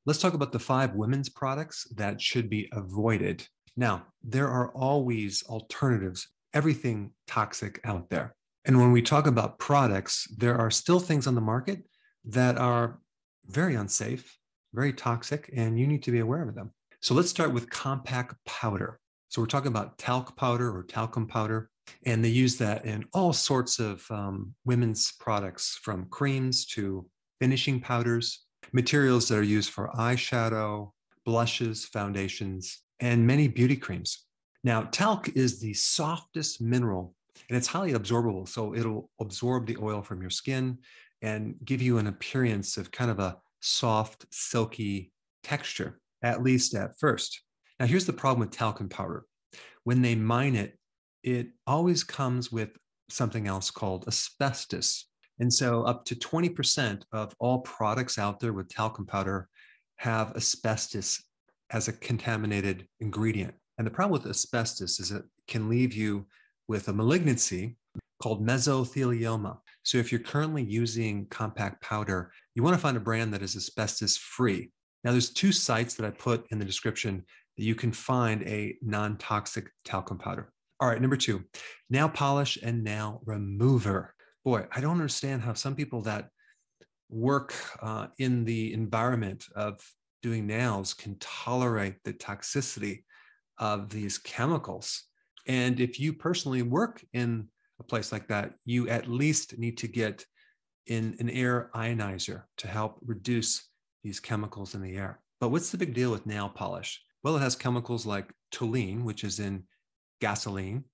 Let's talk about the 5 women's products that should be avoided. Now, there are always alternatives, everything toxic out there. And when we talk about products, there are still things on the market that are very unsafe, very toxic, and you need to be aware of them. So let's start with compact powder. So we're talking about talc powder or talcum powder, and they use that in all sorts of women's products, from creams to finishing powders, materials that are used for eyeshadow, blushes, foundations, and many beauty creams. Now, talc is the softest mineral, and it's highly absorbable. So it'll absorb the oil from your skin and give you an appearance of kind of a soft, silky texture, at least at first. Now, here's the problem with talcum powder. When they mine it, it always comes with something else called asbestos. And so up to 20% of all products out there with talcum powder have asbestos as a contaminated ingredient. And the problem with asbestos is it can leave you with a malignancy called mesothelioma. So if you're currently using compact powder, you want to find a brand that is asbestos free. Now, there's 2 sites that I put in the description that you can find a non-toxic talcum powder. All right, number 2, nail polish and nail remover. Boy, I don't understand how some people that work in the environment of doing nails can tolerate the toxicity of these chemicals. And if you personally work in a place like that, you at least need to get in an air ionizer to help reduce these chemicals in the air. But what's the big deal with nail polish? Well, it has chemicals like toluene, which is in gasoline.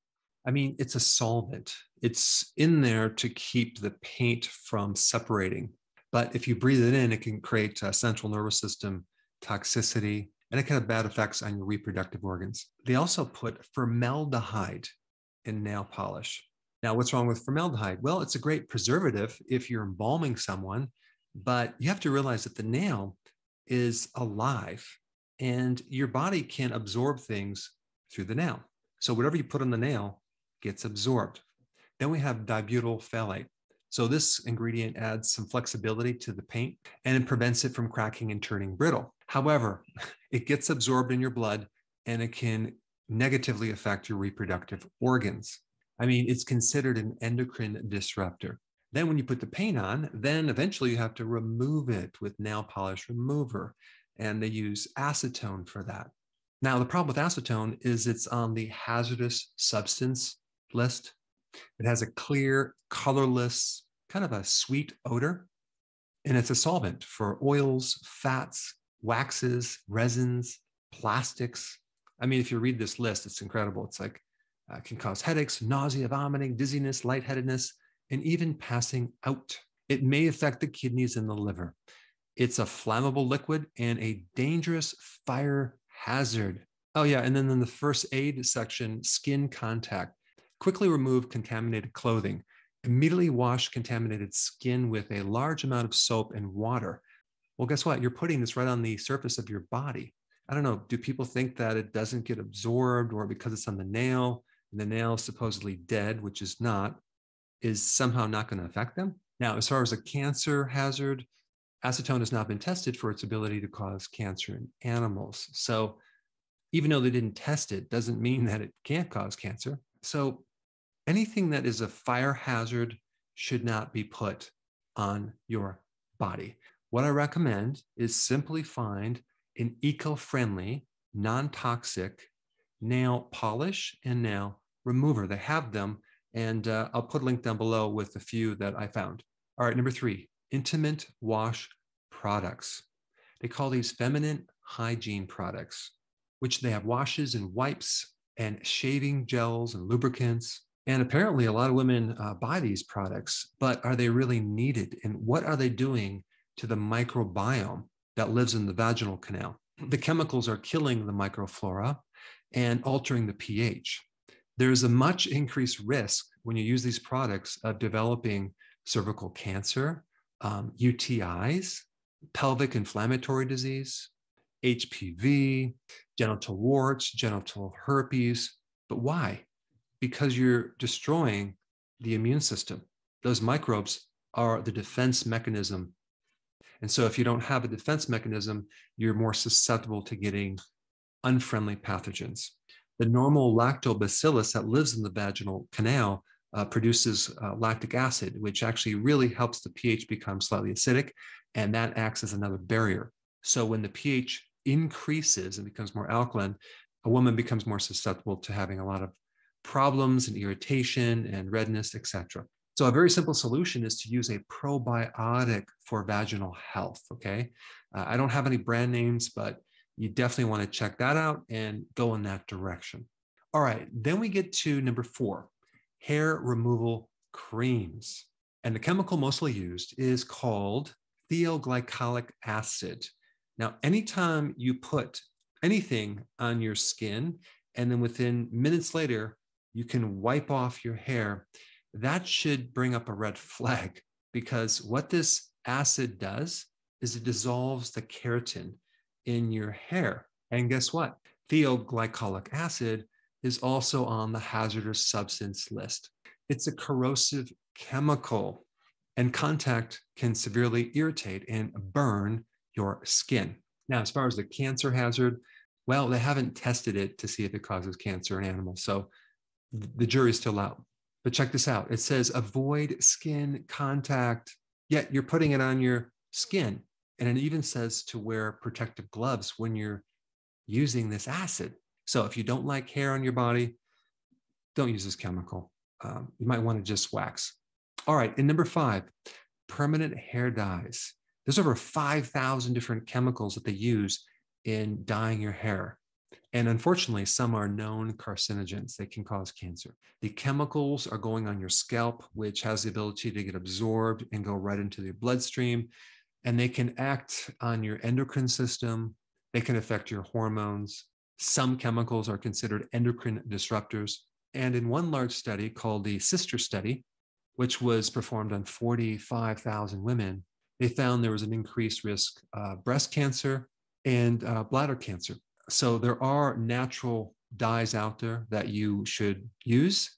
I mean, it's a solvent. It's in there to keep the paint from separating. But if you breathe it in, it can create central nervous system toxicity, and it can have bad effects on your reproductive organs. They also put formaldehyde in nail polish. Now, what's wrong with formaldehyde? Well, it's a great preservative if you're embalming someone, but you have to realize that the nail is alive and your body can absorb things through the nail. So whatever you put on the nail gets absorbed. Then we have dibutyl phthalate. So this ingredient adds some flexibility to the paint and it prevents it from cracking and turning brittle. However, it gets absorbed in your blood and it can negatively affect your reproductive organs. I mean, it's considered an endocrine disruptor. Then when you put the paint on, then eventually you have to remove it with nail polish remover, and they use acetone for that. Now, the problem with acetone is it's on the hazardous substance list. It has a clear, colorless, kind of a sweet odor, and it's a solvent for oils, fats, waxes, resins, plastics. I mean, if you read this list, it's incredible. It's like, can cause headaches, nausea, vomiting, dizziness, lightheadedness, and even passing out. It may affect the kidneys and the liver. It's a flammable liquid and a dangerous fire hazard. Oh yeah, and then in the first aid section, skin contact. Quickly remove contaminated clothing. Immediately wash contaminated skin with a large amount of soap and water. Well, guess what? You're putting this right on the surface of your body. I don't know, do people think that it doesn't get absorbed, or because it's on the nail and the nail is supposedly dead, which is not, is somehow not going to affect them? Now, as far as a cancer hazard, acetone has not been tested for its ability to cause cancer in animals. So even though they didn't test it, doesn't mean that it can't cause cancer. So anything that is a fire hazard should not be put on your body. What I recommend is simply find an eco-friendly, non-toxic nail polish and nail remover. They have them, and I'll put a link down below with a few that I found. All right, number 3, intimate wash products. They call these feminine hygiene products, which they have washes and wipes and shaving gels and lubricants. And apparently a lot of women buy these products, but are they really needed? And what are they doing to the microbiome that lives in the vaginal canal? The chemicals are killing the microflora and altering the pH. There's a much increased risk when you use these products of developing cervical cancer, UTIs, pelvic inflammatory disease, HPV, genital warts, genital herpes. But why? Because you're destroying the immune system. Those microbes are the defense mechanism. And so if you don't have a defense mechanism, you're more susceptible to getting unfriendly pathogens. The normal lactobacillus that lives in the vaginal canal produces lactic acid, which actually really helps the pH become slightly acidic, and that acts as another barrier. So when the pH increases and becomes more alkaline, a woman becomes more susceptible to having a lot of problems and irritation and redness, etc. So a very simple solution is to use a probiotic for vaginal health, okay? I don't have any brand names, but you definitely want to check that out and go in that direction. All right, then we get to number 4, hair removal creams. And the chemical mostly used is called thioglycolic acid. Now, anytime you put anything on your skin and then within minutes later, you can wipe off your hair, that should bring up a red flag, because what this acid does is it dissolves the keratin in your hair. And guess what? Thioglycolic acid is also on the hazardous substance list. It's a corrosive chemical, and contact can severely irritate and burn your skin. Now, as far as the cancer hazard, well, they haven't tested it to see if it causes cancer in animals, so the jury's still out. But check this out. It says avoid skin contact, yet you're putting it on your skin. And it even says to wear protective gloves when you're using this acid. So if you don't like hair on your body, don't use this chemical. You might want to just wax. All right, and number 5, permanent hair dyes. There's over 5,000 different chemicals that they use in dyeing your hair. And unfortunately, some are known carcinogens. They can cause cancer. The chemicals are going on your scalp, which has the ability to get absorbed and go right into your bloodstream. And they can act on your endocrine system. They can affect your hormones. Some chemicals are considered endocrine disruptors. And in one large study called the Sister Study, which was performed on 45,000 women, they found there was an increased risk of breast cancer and bladder cancer. So there are natural dyes out there that you should use.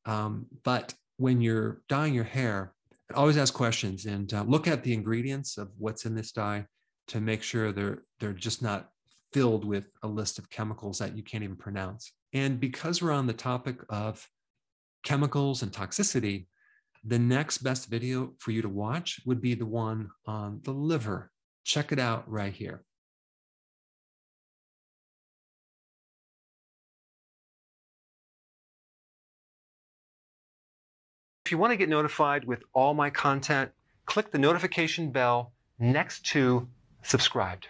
But when you're dyeing your hair, always ask questions and look at the ingredients of what's in this dye to make sure they're just not filled with a list of chemicals that you can't even pronounce. And because we're on the topic of chemicals and toxicity, the next best video for you to watch would be the one on the liver. Check it out right here. If you want to get notified with all my content, click the notification bell next to subscribed.